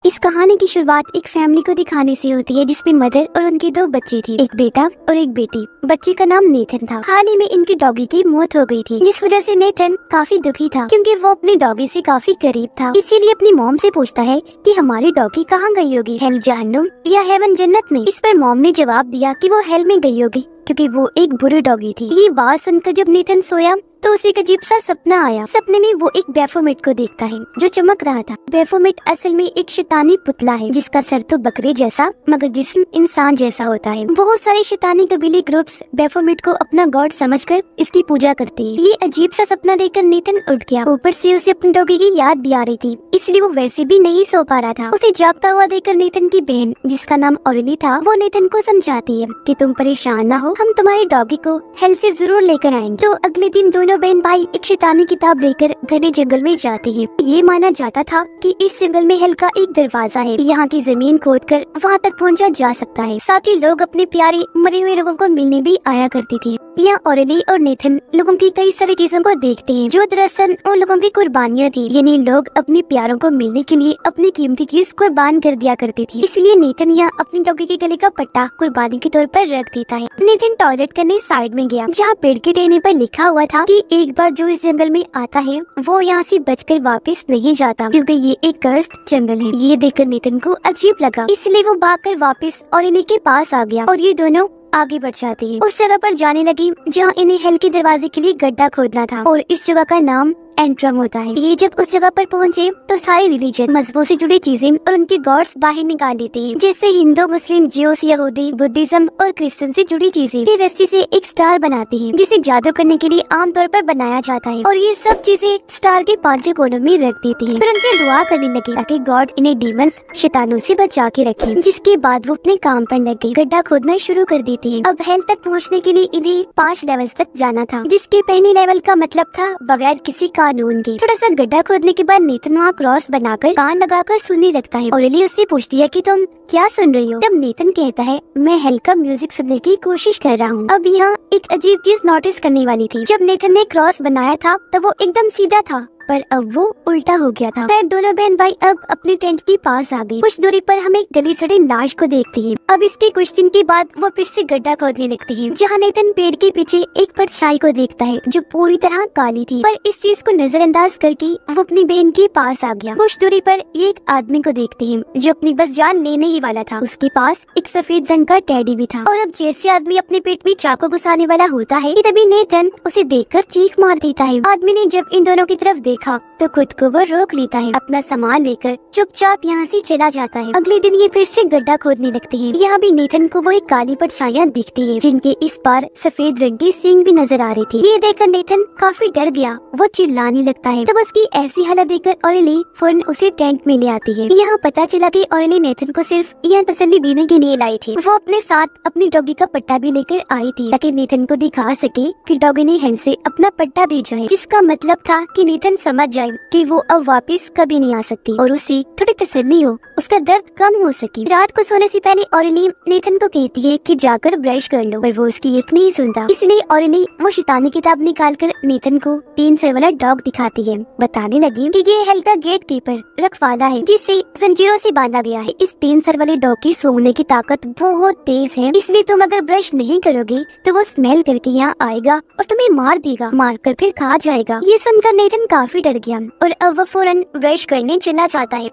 इस कहानी की शुरुआत एक फैमिली को दिखाने से होती है जिसमें मदर और उनके दो बच्चे थे, एक बेटा और एक बेटी। बच्चे का नाम नेथन था। हाल ही में इनकी डॉगी की मौत हो गई थी, जिस वजह से नेथन काफी दुखी था क्योंकि वो अपने डॉगी से काफी करीब था। इसीलिए अपनी मॉम से पूछता है कि हमारी डॉगी कहाँ गई होगी, हेल जहन्नुम या हेवन जन्नत में। इस पर मॉम ने जवाब दिया कि वो हेल में गई होगी क्योंकि वो एक बुरी डॉगी थी। ये बात सुनकर जब नेथन सोया तो उसे एक अजीब सा सपना आया। सपने में वो एक बैफोमेट को देखता है जो चमक रहा था। बैफोमेट असल में एक शैतानी पुतला है जिसका सर तो बकरे जैसा मगर जिस्म इंसान जैसा होता है। बहुत सारे शैतानी कबीले ग्रुप्स बैफोमेट को अपना गॉड समझकर इसकी पूजा करते हैं। ये अजीब सा सपना देखकर नेथन उठ गया। ऊपर से उसे अपनी डॉगी की याद भी आ रही थी, इसलिए वो वैसे भी नहीं सो पा रहा था। उसे जागता हुआ देखकर नेथन की बहन जिसका नाम ऑरेली था वो नेथन को समझाती है कि तुम परेशान ना हो, हम तुम्हारी डॉगी को हेल से जरूर लेकर आएंगे। तो अगले दिन दोनों बहन भाई एक शैतानी किताब लेकर घने जंगल में जाते हैं। ये माना जाता था कि इस जंगल में हेल का एक दरवाजा है, यहाँ की जमीन खोदकर वहाँ तक पहुँचा जा सकता है। साथ ही लोग अपने प्यारे मरे हुए लोगों को मिलने भी आया करती थी। यहाँ ऑरेली और नेथन लोगों की कई सारी चीजों को देखते हैं जो दरअसल उन लोगों की कुर्बानियाँ थी, यानी लोग अपने प्यारों को मिलने के लिए अपनी कीमती चीज कुर्बान कर दिया करती थी। इसलिए नेथन यहाँ अपनी डॉगी के गले का पट्टा कुर्बानी के तौर पर रख देता है। नेथन टॉयलेट करने साइड में गया जहाँ पेड़ के टहने पर लिखा हुआ था कि एक बार जो इस जंगल में आता है वो यहाँ से बचकर वापस नहीं जाता क्योंकि ये एक कर्स्ड जंगल है। ये देखकर नेथन को अजीब लगा, इसलिए वो भागकर वापस ऑरेली के पास आ गया और ये दोनों आगे बढ़ जाती है। उस जगह पर जाने लगी जहाँ इन्हें हेल के दरवाजे के लिए गड्ढा खोदना था और इस जगह का नाम एंट्रम होता है। ये जब उस जगह पर पहुँचे तो सारी रिलीजन मजहबों से जुड़ी चीजें और उनके गॉड्स बाहर निकाल देते हैं, जैसे हिंदू, मुस्लिम, जियोस, यहूदी, बुद्धिज्म और क्रिश्चियन से जुड़ी चीजें। फिर रस्सी से एक स्टार बनाते हैं जिसे जादू करने के लिए आमतौर पर बनाया जाता है और ये सब चीजें स्टार के 5 कोनों में रख देती हैं। फिर उनसे दुआ करने लगे ताकि गॉड इन्हें डीमंस शैतानों से बचा के रखे। जिसके बाद वो अपने काम पर लग गए, गड्ढा खोदना शुरू कर देते हैं। अब हेल तक पहुँचने के लिए इन्हें 5 लेवल्स तक जाना था, जिसके पहले लेवल का मतलब था बगैर किसी कानून के। थोड़ा सा गड्ढा खोदने के बाद नेथन वहाँ क्रॉस बनाकर कान लगाकर सुनने लगता है। ऑरेली उससे पूछती है कि तुम क्या सुन रही हो? तब नेथन कहता है मैं हेल का म्यूजिक सुनने की कोशिश कर रहा हूँ। अब यहाँ एक अजीब चीज नोटिस करने वाली थी। जब नेथन ने क्रॉस बनाया था तब वो एकदम सीधा था पर अब वो उल्टा हो गया था। फिर दोनों बहन भाई अब अपने टेंट के पास आ गए। कुछ दूरी पर हम एक गली सड़ी लाश को देखते हैं। अब इसके कुछ दिन के बाद वो फिर से गड्ढा खोदने लगते हैं जहाँ नेथन पेड़ के पीछे एक परछाई को देखता है जो पूरी तरह काली थी, पर इस चीज को नजरअंदाज करके वो अपनी बहन के पास आ गया। कुछ दूरी पर एक आदमी को देखते हैं जो अपनी बस जान लेने ही वाला था। उसके पास एक सफेद रंग का टेडी भी था और अब जैसे आदमी अपने पेट में चाकू घुसाने वाला होता है तभी नेथन उसे देखकर चीख मार देता है। आदमी ने जब इन दोनों की तरफ देखा तो खुद को वो रोक लेता है, अपना सामान लेकर चुपचाप यहाँ से चला जाता है। अगले दिन ये फिर से गड्ढा खोदने लगते हैं। यहाँ भी नेथन को वो एक काली परछाइयाँ दिखती है जिनके इस पार सफेद रंग के सींग भी नजर आ रही थी। ये देखकर नेथन काफी डर गया, वो चिल्लाने लगता है। तब उसकी ऐसी हालत देखकर ऑरेली फौरन उसे टेंट में ले आती है। यहाँ पता चला कि ऑरेली नेथन को सिर्फ यह तसल्ली देने के लिए लाई थी। वो अपने साथ अपनी डॉगी का पट्टा भी लेकर आई थी ताकि नेथन को दिखा सके कि डॉगी ने हेल से अपना पट्टा भेजा है, जिसका मतलब था कि नेथन समझ जाए कि वो अब वापस कभी नहीं आ सकती और उसे थोड़ी तसल्ली हो, उसका दर्द कम हो सके। रात को सोने से पहले ऑरेली नेथन को कहती है कि जाकर ब्रश कर लो, पर वो उसकी एक नहीं सुनता। इसलिए ऑरेली वो शैतानी किताब निकालकर नेथन को 3 सर वाला डॉग दिखाती है। बताने लगी कि ये हेल का गेट कीपर रखवाला है जिसे जंजीरों से बांधा गया है। इस 3 सर वाले डॉग की सूंघने की ताकत बहुत तेज है, इसलिए तुम अगर ब्रश नहीं करोगे तो वो स्मेल करके यहाँ आएगा और तुम्हें मार देगा, मार कर फिर खा जाएगा। ये सुनकर नेथन काफी डर गया और अब वो फौरन ब्रश करने चला जाता है।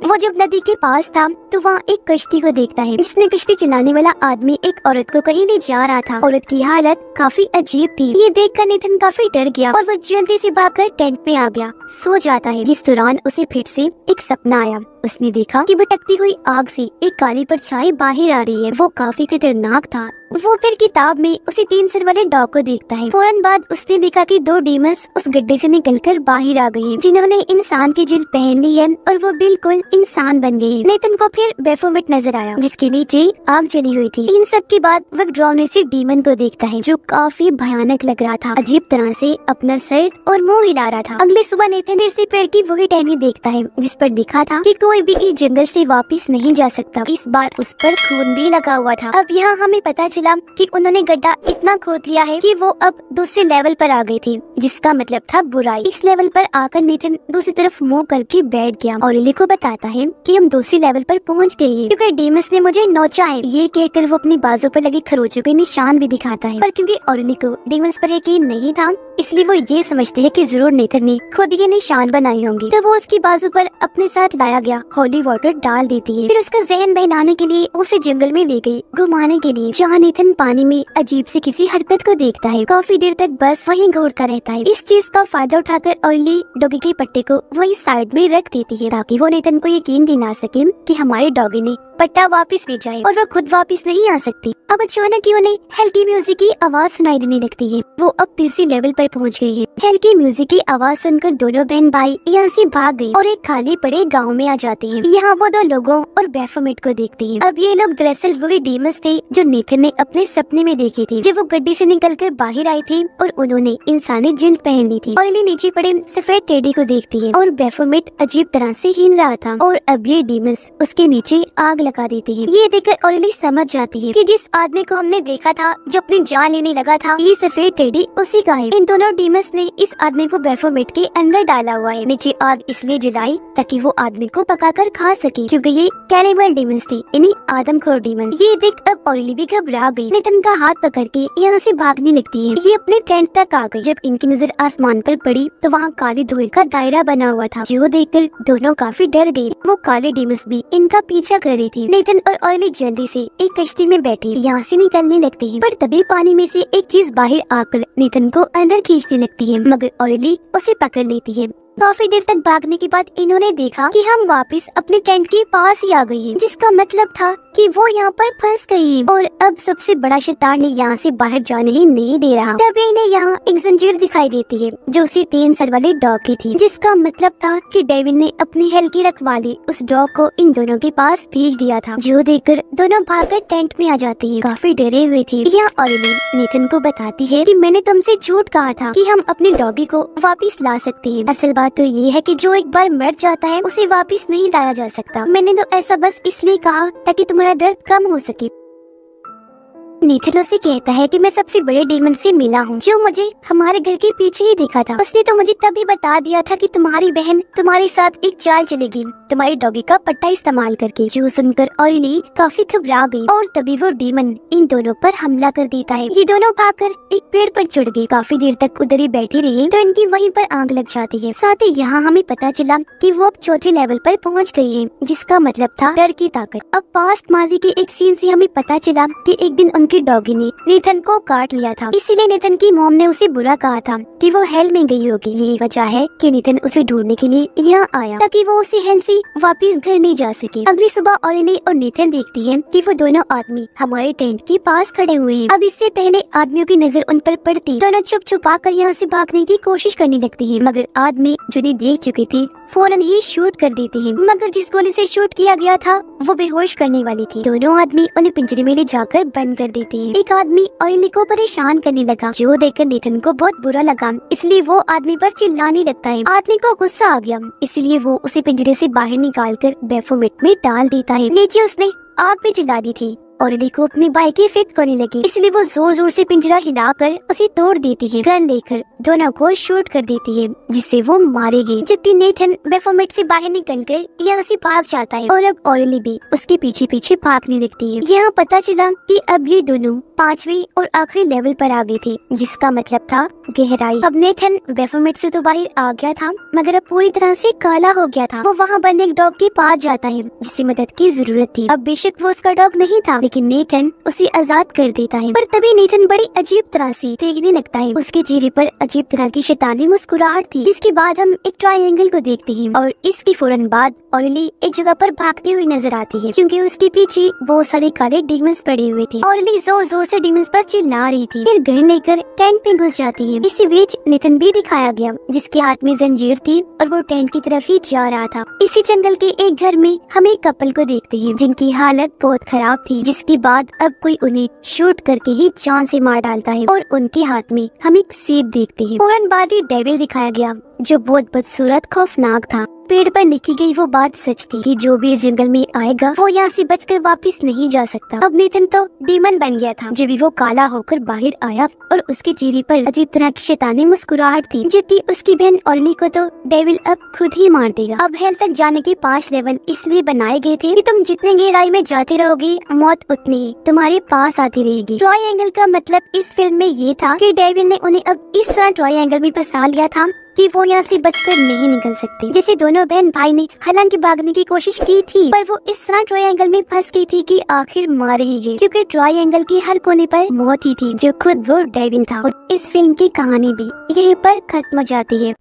वो जब नदी के पास था तो वहाँ एक कश्ती को देखता है। इसमें कश्ती चलाने वाला आदमी एक औरत को कहीं ले जा रहा था। औरत की हालत काफी अजीब थी। ये देखकर नेथन काफी डर गया और वो जल्दी से भागकर टेंट में आ गया, सो जाता है। जिस दौरान उसे फिर से एक सपना आया। उसने देखा कि भटकती हुई आग से एक काली परछाई बाहर आ रही है। वो काफी खतरनाक था। वो फिर किताब में उसे 3 सर वाले डॉग को देखता है। फौरन बाद उसने देखा कि 2 डीमंस उस गड्ढे से निकलकर बाहर आ गए जिन्होंने इंसान की जिल्द पहन ली है और वो बिल्कुल इंसान बन गए। नेथन को फिर बैफोमेट नजर आया जिसके नीचे आग जली हुई थी। इन सब के बाद वह ड्रोने से डीमन को देखता है जो काफी भयानक लग रहा था, अजीब तरह से अपना सर और मुंह हिला रहा था। अगले सुबह नेथन फिर से पेड़ की वही टहनी देखता है जिस पर लिखा था कि कोई भी इस जंगल से वापस नहीं जा सकता। इस बार उस पर खून भी लगा हुआ था। अब यहाँ हमें पता चला चला कि उन्होंने गड्ढा इतना खोद लिया है कि वो अब दूसरे लेवल पर आ गई थी, जिसका मतलब था बुराई। इस लेवल पर आकर नितिन दूसरी तरफ मुंह करके बैठ गया और लिली को बताता है कि हम दूसरी लेवल पर पहुंच गए हैं क्योंकि डेमस ने मुझे नोचा है। ये कहकर वो अपनी बाजू पर लगे खरोचों के निशान भी दिखाता है, पर क्योंकि ऑरेली को डेमस पर यकीन नहीं था इसलिए वो ये समझते है कि जरूर नेथन ने खुद ये निशान बनाए होंगे, तो वो उसकी बाजू पर अपने साथ लाया गया होली वाटर डाल देती है। फिर उसका जहन बहलाने के लिए उसे जंगल में ले गई घुमाने के लिए, जहाँ नेथन पानी में अजीब सी किसी हरकत को देखता है। काफी देर तक बस वहीं घूरता रहता है। इस चीज का फायदा उठाकर ऑरेली डॉगी के पट्टे को वही साइड में रख देती है ताकि वो नेथन को यकीन दिला सके कि हमारे डॉगी ने पट्टा वापस ले जाए और वो खुद वापस नहीं आ सकती। अब अचानक ही उन्हें हल्की म्यूजिक की आवाज सुनाई देने लगती है। वो अब तीसरी लेवल पर पहुंच गई है। हल्की म्यूजिक की आवाज सुनकर दोनों बहन भाई यहाँ से भाग गए और एक खाली पड़े गांव में आ जाते हैं। यहाँ वो दो लोगों और बैफोमेट को देखते हैं। अब ये लोग दरअसल वही डेमस थे जो नेथन ने अपने सपने में देखे थे, जब वो गड्डी से निकलकर बाहर आई थी और उन्होंने इंसानी जिल्द पहन ली थी। ऑरेली नीचे पड़े सफेद टेडी को देखती है और बैफोमेट अजीब तरह से हिल रहा था और अब ये डेमस उसके नीचे आग लगा देती है। ये देखकर ऑरेली समझ जाती है कि जिस आदमी को हमने देखा था जो अपनी जान लेने लगा था, ये सफेड टेडी उसी का है। इन दोनों डीमस ने इस आदमी को बैफोमेट के अंदर डाला हुआ है। नीचे आग इसलिए जलाई ताकि वो आदमी को पकाकर खा सके, क्योंकि ये कैनिबल डीमंस थी, यानी आदमखोर डीमंस। ये देख अब ऑरेली भी घबरा गई। नितिन का हाथ पकड़ के यहाँ से भागने लगती है। ये अपने टेंट तक आ गई। जब इनकी नजर आसमान पर पड़ी तो वहाँ काली धुएं का दायरा बना हुआ था, जो देखकर दोनों काफी डर गए। वो काले डीमंस भी इनका पीछा कर रही थी। नितिन और ऑरेली जल्दी से एक कश्ती में बैठे यहाँ से निकलने लगते हैं, पर तभी पानी में से एक चीज बाहर आकर नितिन को अंदर खींचने लगती है, मगर ऑरेली उसे पकड़ लेती है। काफी देर तक भागने के बाद इन्होंने देखा कि हम वापस अपने टेंट के पास ही आ गए हैं, जिसका मतलब था कि वो यहाँ पर फंस गई और अब सबसे बड़ा शैतान ने यहाँ से बाहर जाने ही नहीं दे रहा। तभी इन्हें यहाँ एक जंजीर दिखाई देती है जो उसी 3 सर वाले डॉग की थी, जिसका मतलब था कि डेविल ने अपनी हल्की रखवाली उस डॉग को इन दोनों के पास भेज दिया था, जो देखकर दोनों भागकर टेंट में आ जाते हैं। काफी डरे हुए थे। यहाँ ऑरेली नेथन को बताती है कि मैंने तुमसे झूठ कहा था कि हम अपने डॉगी को वापिस ला सकते हैं। असल बात तो ये है कि जो एक बार मर जाता है उसे वापस नहीं लाया जा सकता। मैंने तो ऐसा बस इसलिए कहा ताकि तुम्हारा दर्द कम हो सके। नेथन उसे कहता है कि मैं सबसे बड़े डेमन से मिला हूँ जो मुझे हमारे घर के पीछे ही देखा था। उसने तो मुझे तभी बता दिया था कि तुम्हारी बहन तुम्हारे साथ एक चाल चलेगी, तुम्हारे डॉगी का पट्टा इस्तेमाल करके। जो सुनकर ऑरेली काफी घबरा गई और तभी वो डेमन इन दोनों पर हमला कर देता है। ये दोनों भागकर एक पेड़ पर चढ़ गए। काफी देर तक उधर ही बैठी रही तो इनकी वहीं पर आग लग जाती है। साथ ही यहाँ हमें पता चला कि वो अब चौथे लेवल पर पहुँच गई है, जिसका मतलब था डर की ताकत। अब पास्ट माजी के एक सीन से हमें पता चला कि एक दिन उनकी डॉगी ने नेथन को काट लिया था, इसीलिए नेथन की मॉम ने उसे बुरा कहा था कि वो हेल में गई होगी। यही वजह है कि नेथन उसे ढूंढने के लिए यहाँ आया ताकि वो उसे हेल से वापस घर नहीं जा सके। अगली सुबह ऑरेली और नेथन देखती है कि वो दोनों आदमी हमारे टेंट के पास खड़े हुए हैं। अब इससे पहले आदमियों की नजर उन पर पड़ती, दोनों छुप छुपा कर यहाँ से भागने की कोशिश करने लगती है, मगर आदमी जिन्हें देख चुके थे फौरन ही शूट कर देते हैं। मगर जिस गोली से शूट किया गया था वो बेहोश करने वाली थी। दोनों आदमी उन्हें पिंजरे में ले जाकर बंद कर देते हैं। एक आदमी ऑरेली को परेशान करने लगा, जो देखकर नेथन को बहुत बुरा लगा, इसलिए वो आदमी पर चिल्लाने लगता है। आदमी को गुस्सा आ गया, इसलिए वो उसे पिंजरे से बाहर निकालकर बैफोमेट में डाल देता है। नीचे उसने आग भी जला दी थी। ऑरेली को अपने भाई की फिक्र होने लगी, इसलिए वो जोर जोर से पिंजरा हिलाकर उसे तोड़ देती है। गन लेकर दोनों को शूट कर देती है, जिससे वो मारेगी। जबकि नेथन बैफोमेट से बाहर निकलकर यहाँ से भाग जाता है और अब ऑरेली भी उसके पीछे पीछे भागने लगती है। यहाँ पता चला कि अब ये दोनों 5वें और आखिरी लेवल पर आ गए थे, जिसका मतलब था गहराई। अब नेथन बैफोमेट से तो बाहर आ गया था, मगर अब पूरी तरह से काला हो गया था। वो वहाँ बंद एक डॉग के पास जाता है जिसे मदद की जरूरत थी। अब बेशक वो उसका डॉग नहीं था, लेकिन नेथन उसे आजाद कर देता है। पर तभी नेथन बड़ी अजीब तरह से देखने लगता है। उसके चेहरे पर अजीब तरह की शैतानी मुस्कुराहट थी। जिसके बाद हम एक ट्रायंगल को देखते हैं और इसकी फौरन बाद ऑरेली एक जगह पर भागती हुई नजर आती है, क्योंकि उसके पीछे बहुत सारे काले डीमंस पड़े हुए थे। ऑरेली जोर जोर से डीमंस पर चिल्ला रही थी। फिर गन लेकर टेंट में घुस जाती है। इसी बीच नेथन भी दिखाया गया, जिसके हाथ में जंजीर थी और वो टेंट की तरफ ही जा रहा था। इसी जंगल के एक घर में हम एक कपल को देखते हैं जिनकी हालत बहुत खराब थी, जिसके बाद अब कोई उन्हें शूट करके ही जान से मार डालता है और उनके हाथ में हम एक सेब देखते हैं। फौरन बाद ही डेविल दिखाया गया, जो बहुत बदसूरत खौफनाक था। पेड़ पर लिखी गई वो बात सच थी कि जो भी इस जंगल में आएगा वो यहाँ से बचकर वापस नहीं जा सकता। अब नेथन तो डीमन बन गया था। जब भी वो काला होकर बाहर आया और उसके चेहरे पर अजीब तरह की शैतानी मुस्कुराहट थी, जबकि उसकी बहन ऑर्नी को तो डेविल अब खुद ही मार देगा। अब हेल तक जाने के 5 लेवल इसलिए बनाए गए थे कि तुम जितने गहराई में जाते रहोगे मौत उतनी ही तुम्हारे पास आती रहेगी। ट्रायंगल का मतलब इस फिल्म में ये था कि डेविल ने उन्हें अब इस तरह ट्रायंगल में फंसा लिया था कि वो यहाँ से बचकर नहीं निकल सकते। जैसे दोनों बहन भाई ने हालांकि भागने की कोशिश की थी, पर वो इस तरह ट्रायंगल में फंस गई थी कि आखिर मार ही गई, क्योंकि ट्रायंगल के हर कोने पर मौत ही थी, जो खुद वो डेविल था। और इस फिल्म की कहानी भी यहीं पर खत्म हो जाती है।